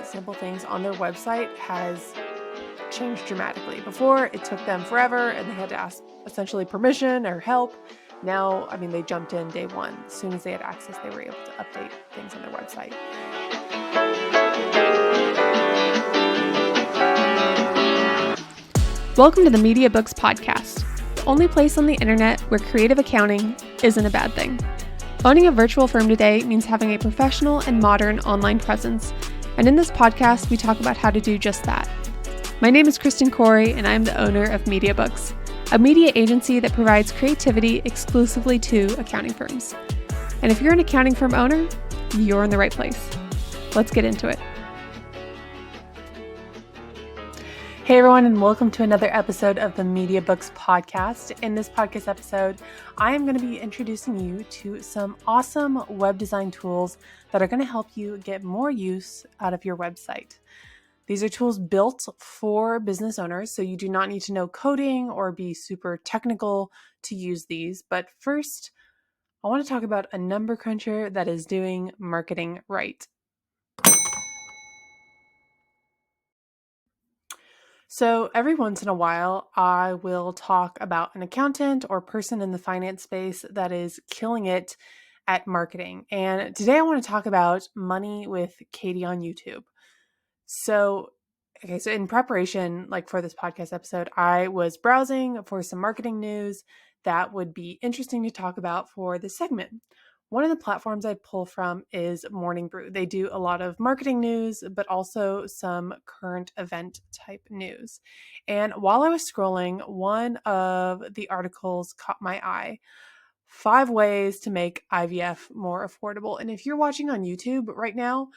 really simple things on their website has changed dramatically. Before, it took them forever and they had to ask essentially permission or help. Now, they jumped in day one. As soon as they had access, they were able to update things on their website. Welcome to the MediaBooks Podcast, the only place on the internet where creative accounting isn't a bad thing. Owning a virtual firm today means having a professional and modern online presence, and in this podcast, we talk about how to do just that. My name is Kristen Corey, and I'm the owner of MediaBooks, a media agency that provides creativity exclusively to accounting firms. And if you're an accounting firm owner, you're in the right place. Let's get into it. Hey everyone, and welcome to another episode of the MediaBooks Podcast. In this podcast episode, I am going to be introducing you to some awesome web design tools that are going to help you get more use out of your website. These are tools built for business owners, so you do not need to know coding or be super technical to use these. But first, I want to talk about a number cruncher that is doing marketing right. So every once in a while, I will talk about an accountant or person in the finance space that is killing it at marketing. And today I want to talk about money with Katie on YouTube. So in preparation, for this podcast episode, I was browsing for some marketing news that would be interesting to talk about for this segment. One of the platforms I pull from is Morning Brew. They do a lot of marketing news, but also some current event type news. And while I was scrolling, one of the articles caught my eye. 5 ways to make IVF more affordable. And if you're watching on YouTube right now,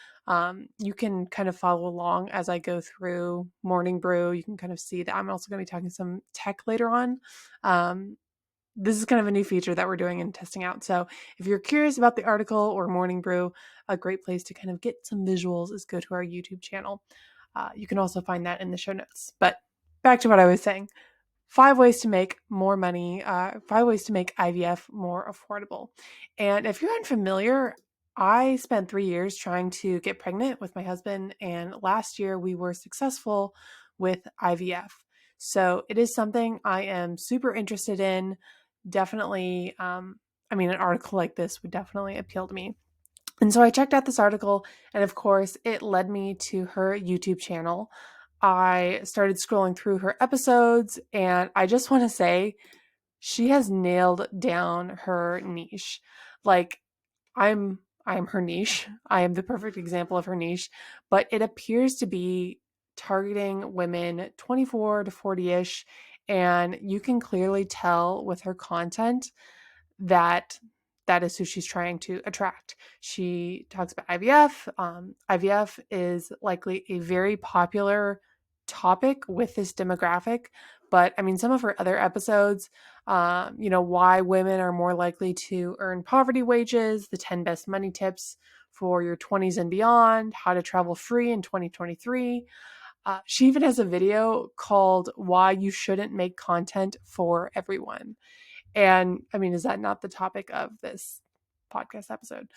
you can kind of follow along as I go through Morning Brew. You can kind of see that I'm also going to be talking some tech later on. This is kind of a new feature that we're doing and testing out. So if you're curious about the article or Morning Brew, a great place to kind of get some visuals is go to our YouTube channel. You can also find that in the show notes. But back to what I was saying. 5 ways to make more money, 5 ways to make IVF more affordable. And if you're unfamiliar, I spent 3 years trying to get pregnant with my husband. And last year we were successful with IVF. So it is something I am super interested in. Definitely, an article like this would definitely appeal to me. And so I checked out this article, and of course, it led me to her YouTube channel. I started scrolling through her episodes, and I just want to say she has nailed down her niche. I'm her niche. I am the perfect example of her niche, but it appears to be targeting women 24 to 40-ish, and you can clearly tell with her content that is who she's trying to attract. She talks about IVF. IVF is likely a very popular topic with this demographic, but some of her other episodes, why women are more likely to earn poverty wages, the 10 best money tips for your 20s and beyond, how to travel free in 2023. She even has a video called Why You Shouldn't Make Content for Everyone. And is that not the topic of this podcast episode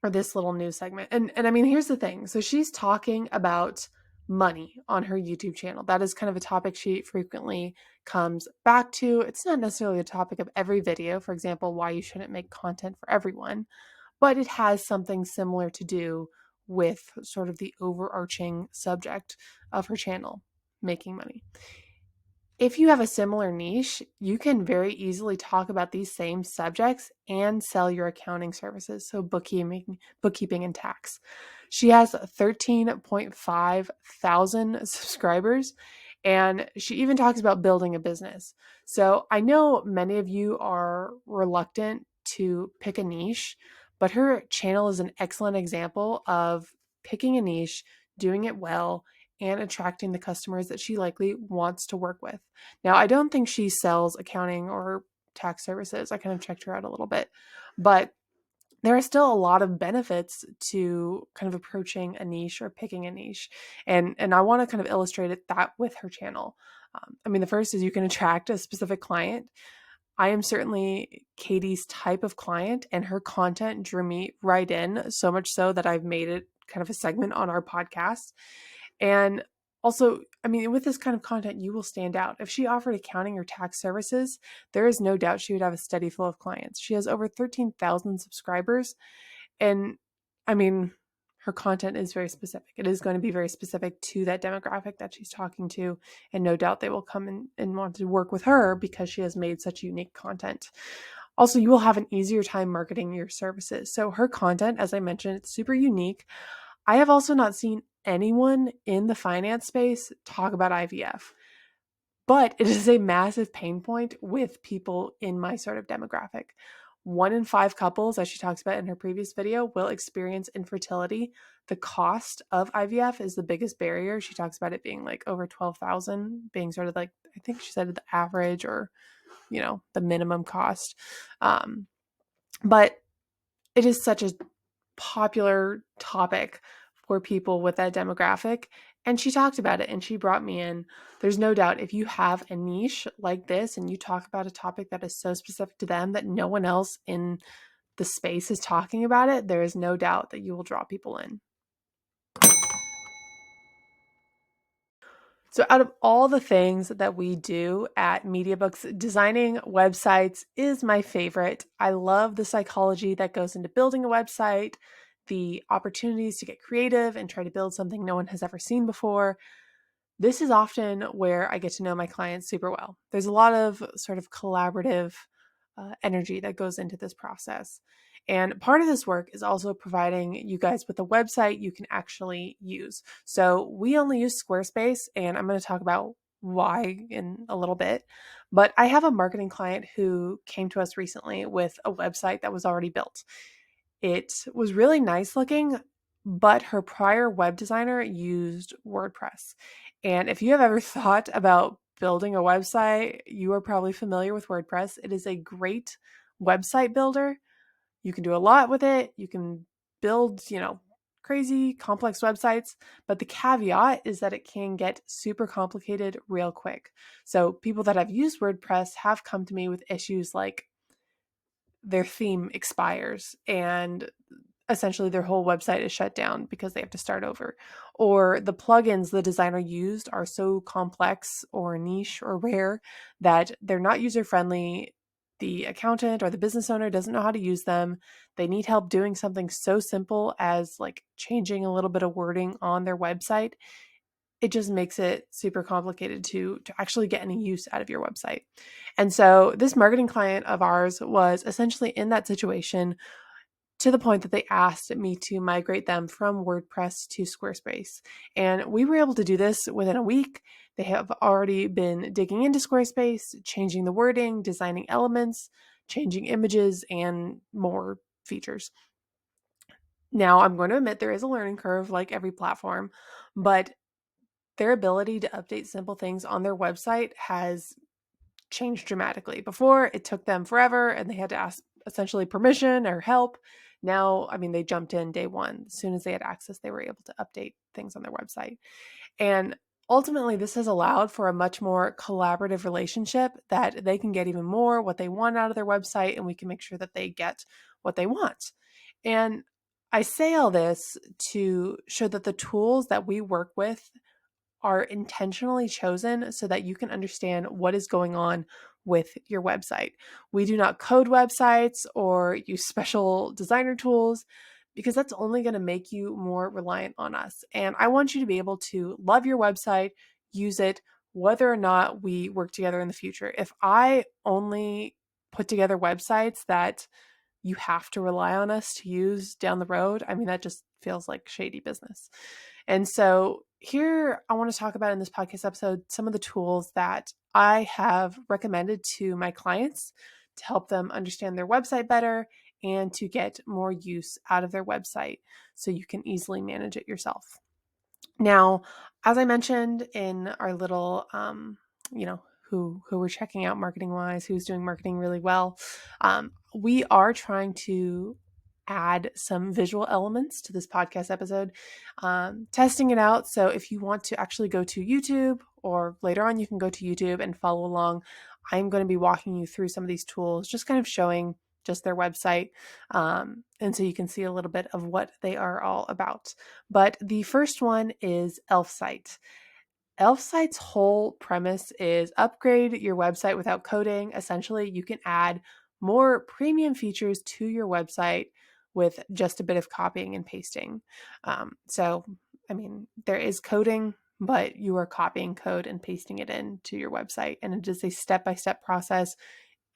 or this little news segment? And here's the thing. So she's talking about money on her YouTube channel. That is kind of a topic she frequently comes back to. It's not necessarily a topic of every video, for example, why you shouldn't make content for everyone, but it has something similar to do with sort of the overarching subject of her channel, making money. If you have a similar niche, you can very easily talk about these same subjects and sell your accounting services, so bookkeeping and tax. She has 13.5 thousand subscribers, and she even talks about building a business. So I know many of you are reluctant to pick a niche, but her channel is an excellent example of picking a niche, doing it well, and attracting the customers that she likely wants to work with. Now, I don't think she sells accounting or tax services. I kind of checked her out a little bit, but there are still a lot of benefits to kind of approaching a niche or picking a niche. And I want to kind of illustrate that with her channel. The first is you can attract a specific client. I am certainly Katie's type of client, and her content drew me right in, so much so that I've made it kind of a segment on our podcast. And also, I mean, with this kind of content, you will stand out. If she offered accounting or tax services, there is no doubt she would have a steady flow of clients. She has over 13,000 subscribers. And I mean, her content is very specific. It is going to be very specific to that demographic that she's talking to. And no doubt they will come in and want to work with her because she has made such unique content. Also, you will have an easier time marketing your services. So her content, as I mentioned, it's super unique. I have also not seen anyone in the finance space talk about IVF, but it is a massive pain point with people in my sort of demographic. 1 in 5 couples, as she talks about in her previous video, will experience infertility. The cost of IVF is the biggest barrier. She talks about it being like over $12,000, being sort of like, I think she said the average or, the minimum cost. But it is such a popular topic for people with that demographic. And she talked about it and she brought me in. There's no doubt if you have a niche like this and you talk about a topic that is so specific to them that no one else in the space is talking about it, there is no doubt that you will draw people in. So out of all the things that we do at MediaBooks, designing websites is my favorite. I love the psychology that goes into building a website, the opportunities to get creative and try to build something no one has ever seen before. This is often where I get to know my clients super well. There's a lot of sort of collaborative energy that goes into this process. And part of this work is also providing you guys with a website you can actually use. So we only use Squarespace, and I'm going to talk about why in a little bit. But I have a marketing client who came to us recently with a website that was already built. It was really nice looking, but her prior web designer used WordPress. And if you have ever thought about building a website, you are probably familiar with WordPress. It is a great website builder. You can do a lot with it. You can build, crazy complex websites, but the caveat is that it can get super complicated real quick. So people that have used WordPress have come to me with issues like their theme expires and essentially their whole website is shut down because they have to start over. Or the plugins the designer used are so complex or niche or rare that they're not user-friendly. The accountant or the business owner doesn't know how to use them. They need help doing something so simple as like changing a little bit of wording on their website. It just makes it super complicated to actually get any use out of your website. And so this marketing client of ours was essentially in that situation to the point that they asked me to migrate them from WordPress to Squarespace. And we were able to do this within a week. They have already been digging into Squarespace, changing the wording, designing elements, changing images, and more features. Now, I'm going to admit there is a learning curve like every platform, but their ability to update simple things on their website has changed dramatically. Before, it took them forever and they had to ask essentially permission or help. Now, they jumped in day one. As soon as they had access, they were able to update things on their website. And ultimately, this has allowed for a much more collaborative relationship that they can get even more what they want out of their website, and we can make sure that they get what they want. And I say all this to show that the tools that we work with are intentionally chosen so that you can understand what is going on with your website. We do not code websites or use special designer tools because that's only going to make you more reliant on us. And I want you to be able to love your website, use it, whether or not we work together in the future. If I only put together websites that you have to rely on us to use down the road, that just feels like shady business. And so here I want to talk about in this podcast episode some of the tools that I have recommended to my clients to help them understand their website better and to get more use out of their website so you can easily manage it yourself. Now, as I mentioned in our little, who we're checking out marketing wise, who's doing marketing really well, we are trying to add some visual elements to this podcast episode, testing it out. So if you want to actually go to YouTube, or later on you can go to YouTube and follow along, I'm going to be walking you through some of these tools, just kind of showing just their website. And so you can see a little bit of what they are all about. But the first one is Elfsight. Elfsight's whole premise is upgrade your website without coding. Essentially, you can add more premium features to your website with just a bit of copying and pasting. There is coding, but you are copying code and pasting it into your website. And it is a step-by-step process.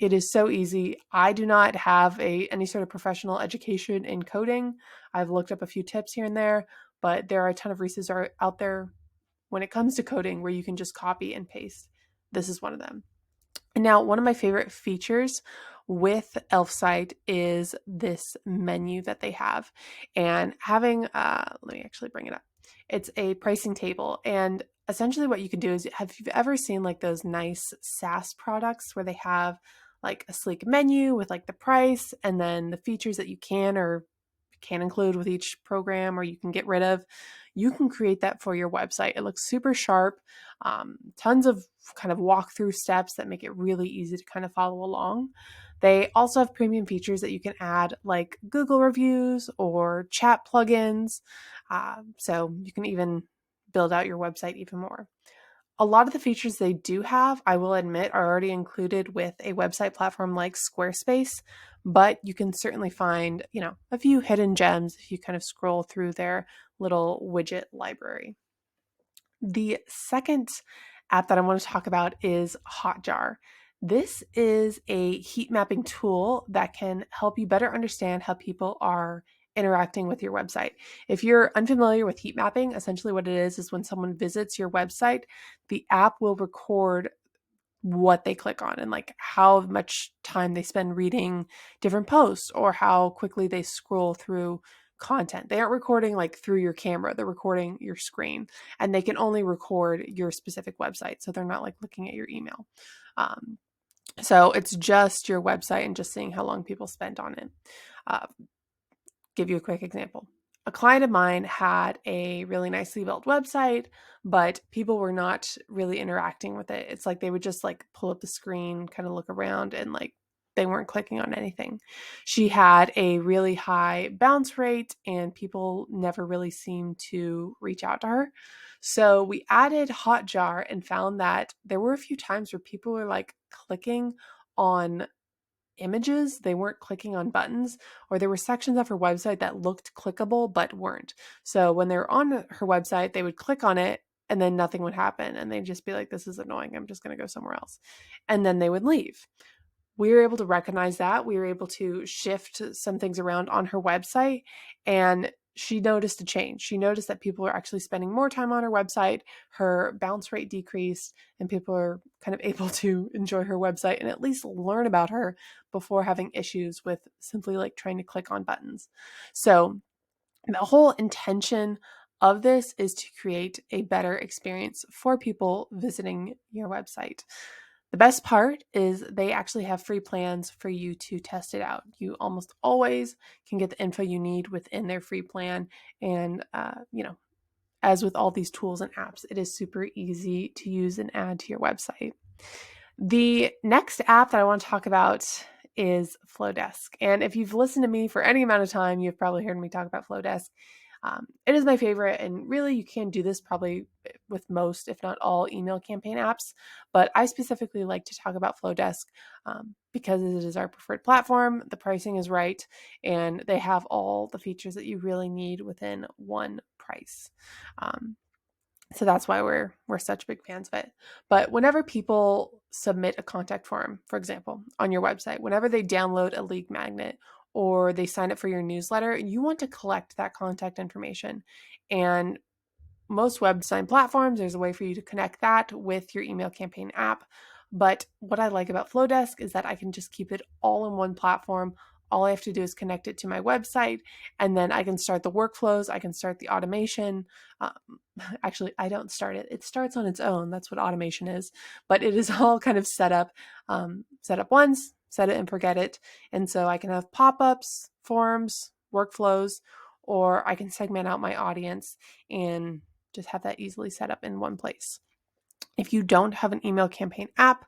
It is so easy. I do not have any sort of professional education in coding. I've looked up a few tips here and there, but there are a ton of resources out there when it comes to coding where you can just copy and paste. This is one of them. And now, one of my favorite features with Elfsight is this menu that they have. And having, let me actually bring it up. It's a pricing table. And essentially what you can do is, have you ever seen like those nice SaaS products where they have like a sleek menu with like the price and then the features that you can or can include with each program or you can get rid of? You can create that for your website. It looks super sharp, tons of kind of walkthrough steps that make it really easy to kind of follow along. They also have premium features that you can add like Google reviews or chat plugins. So you can even build out your website even more. A lot of the features they do have, I will admit, are already included with a website platform like Squarespace, but you can certainly find, a few hidden gems if you kind of scroll through their little widget library. The second app that I want to talk about is Hotjar. This is a heat mapping tool that can help you better understand how people are interacting with your website. If you're unfamiliar with heat mapping, essentially what it is when someone visits your website, the app will record what they click on and like how much time they spend reading different posts or how quickly they scroll through content. They aren't recording like through your camera, they're recording your screen, and they can only record your specific website. So they're not like looking at your email. So it's just your website and just seeing how long people spent on it. Give you a quick example. A client of mine had a really nicely built website, but people were not really interacting with it. It's like they would just like pull up the screen, kind of look around, and like they weren't clicking on anything. She had a really high bounce rate and people never really seemed to reach out to her. So we added Hotjar and found that there were a few times where people were like clicking on images, they weren't clicking on buttons, or there were sections of her website that looked clickable but weren't. So when they were on her website, they would click on it and then nothing would happen. And they'd just be like, this is annoying. I'm just going to go somewhere else. And then they would leave. We were able to recognize that. We were able to shift some things around on her website, and she noticed a change. She noticed that people are actually spending more time on her website, her bounce rate decreased, and people are kind of able to enjoy her website and at least learn about her before having issues with simply like trying to click on buttons. So the whole intention of this is to create a better experience for people visiting your website. The best part is they actually have free plans for you to test it out. You almost always can get the info you need within their free plan. And, as with all these tools and apps, it is super easy to use and add to your website. The next app that I want to talk about is Flodesk. And if you've listened to me for any amount of time, you've probably heard me talk about Flodesk. It is my favorite, and really you can do this probably with most, if not all, email campaign apps, but I specifically like to talk about Flodesk because it is our preferred platform, the pricing is right, and they have all the features that you really need within one price. So that's why we're such big fans of it. But whenever people submit a contact form, for example, on your website, whenever they download a lead magnet or they sign up for your newsletter, you want to collect that contact information. And most web design platforms, there's a way for you to connect that with your email campaign app. But what I like about Flodesk is that I can just keep it all in one platform. All I have to do is connect it to my website, and then I can start the workflows. I can start the automation. Actually, I don't start it. It starts on its own. That's what automation is. But it is all kind of set up once, set it and forget it. And so I can have pop-ups, forms, workflows, or I can segment out my audience and just have that easily set up in one place. If you don't have an email campaign app,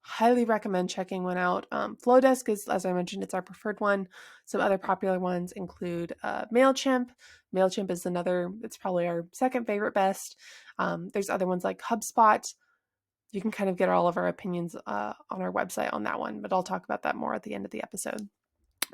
Highly recommend checking one out. Flodesk is, as I mentioned, it's our preferred one. Some other popular ones include MailChimp. MailChimp is another, it's probably our second favorite best. There's other ones like HubSpot. You can kind of get all of our opinions on our website on that one, but I'll talk about that more at the end of the episode.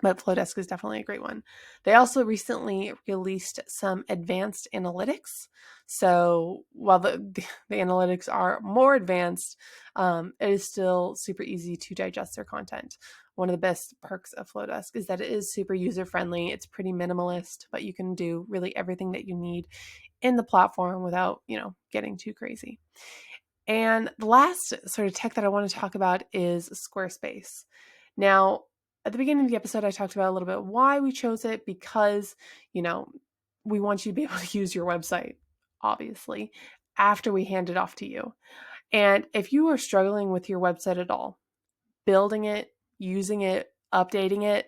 But Flodesk is definitely a great one. They also recently released some advanced analytics. So while the analytics are more advanced, it is still super easy to digest their content. One of the best perks of Flodesk is that it is super user-friendly. It's pretty minimalist, but you can do really everything that you need in the platform without, getting too crazy. And the last sort of tech that I want to talk about is Squarespace. Now, at the beginning of the episode, I talked about a little bit why we chose it because, we want you to be able to use your website, obviously, after we hand it off to you. And if you are struggling with your website at all, building it, using it, updating it,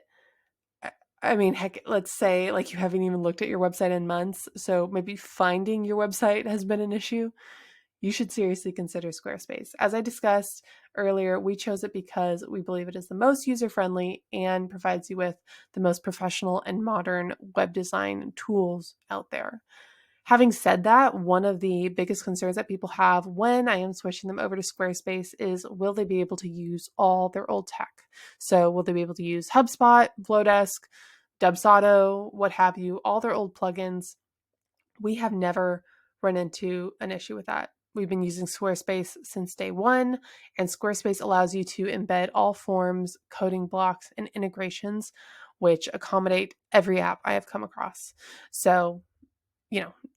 I mean, heck, let's say like you haven't even looked at your website in months, so maybe finding your website has been an issue, you should seriously consider Squarespace. As I discussed earlier, we chose it because we believe it is the most user-friendly and provides you with the most professional and modern web design tools out there. Having said that, one of the biggest concerns that people have when I am switching them over to Squarespace is, will they be able to use all their old tech? So will they be able to use HubSpot, Flodesk, Dubsado, what have you, all their old plugins? We have never run into an issue with that. We've been using Squarespace since day one, and Squarespace allows you to embed all forms, coding blocks, and integrations, which accommodate every app I have come across. So,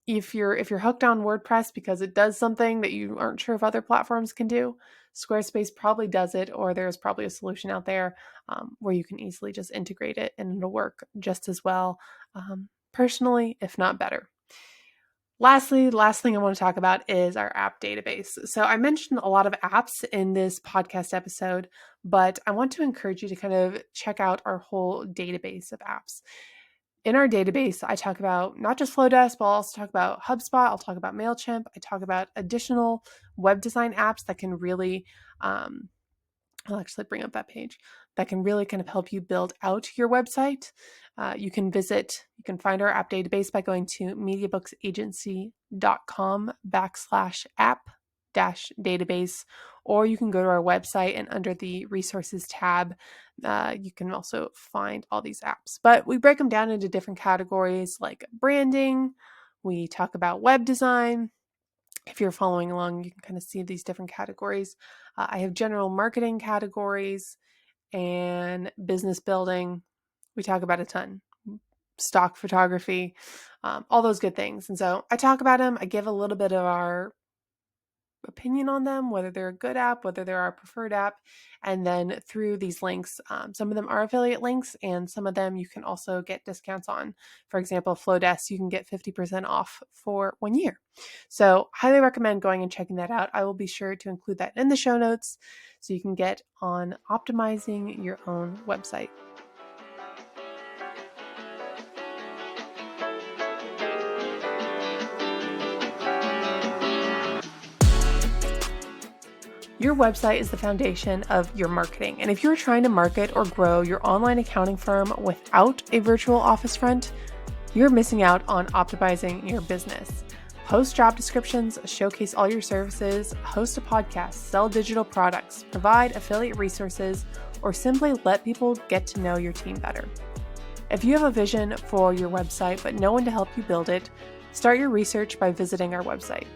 if you're hooked on WordPress because it does something that you aren't sure if other platforms can do, Squarespace probably does it, or there's probably a solution out there where you can easily just integrate it and it'll work just as well, personally, if not better. Lastly, the last thing I want to talk about is our app database. So I mentioned a lot of apps in this podcast episode, but I want to encourage you to kind of check out our whole database of apps. In our database, I talk about not just Flodesk, but I'll also talk about HubSpot, I'll talk about MailChimp, I talk about additional web design apps that can really, I'll actually bring up that page, that can really kind of help you build out your website. You can find our app database by going to MediaBooksAgency.com/app-database, or you can go to our website and under the resources tab, you can also find all these apps. But we break them down into different categories like branding. We talk about web design. If you're following along, you can kind of see these different categories. I have general marketing categories and business building. We talk about a ton. Stock photography, all those good things. And so I talk about them. I give a little bit of our opinion on them, whether they're a good app, whether they're our preferred app. And then through these links, some of them are affiliate links and some of them you can also get discounts on. For example, Flodesk, you can get 50% off for 1 year. So highly recommend going and checking that out. I will be sure to include that in the show notes so you can get on optimizing your own website. Your website is the foundation of your marketing. And if you're trying to market or grow your online accounting firm without a virtual office front, you're missing out on optimizing your business. Post job descriptions, showcase all your services, host a podcast, sell digital products, provide affiliate resources, or simply let people get to know your team better. If you have a vision for your website but no one to help you build it, start your research by visiting our website.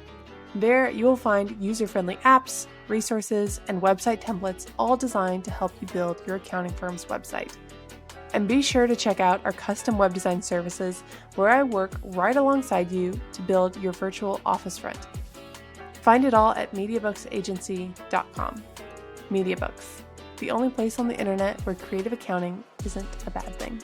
There, you will find user-friendly apps, resources, and website templates all designed to help you build your accounting firm's website. And be sure to check out our custom web design services where I work right alongside you to build your virtual office front. Find it all at MediaBooksAgency.com. MediaBooks, the only place on the internet where creative accounting isn't a bad thing.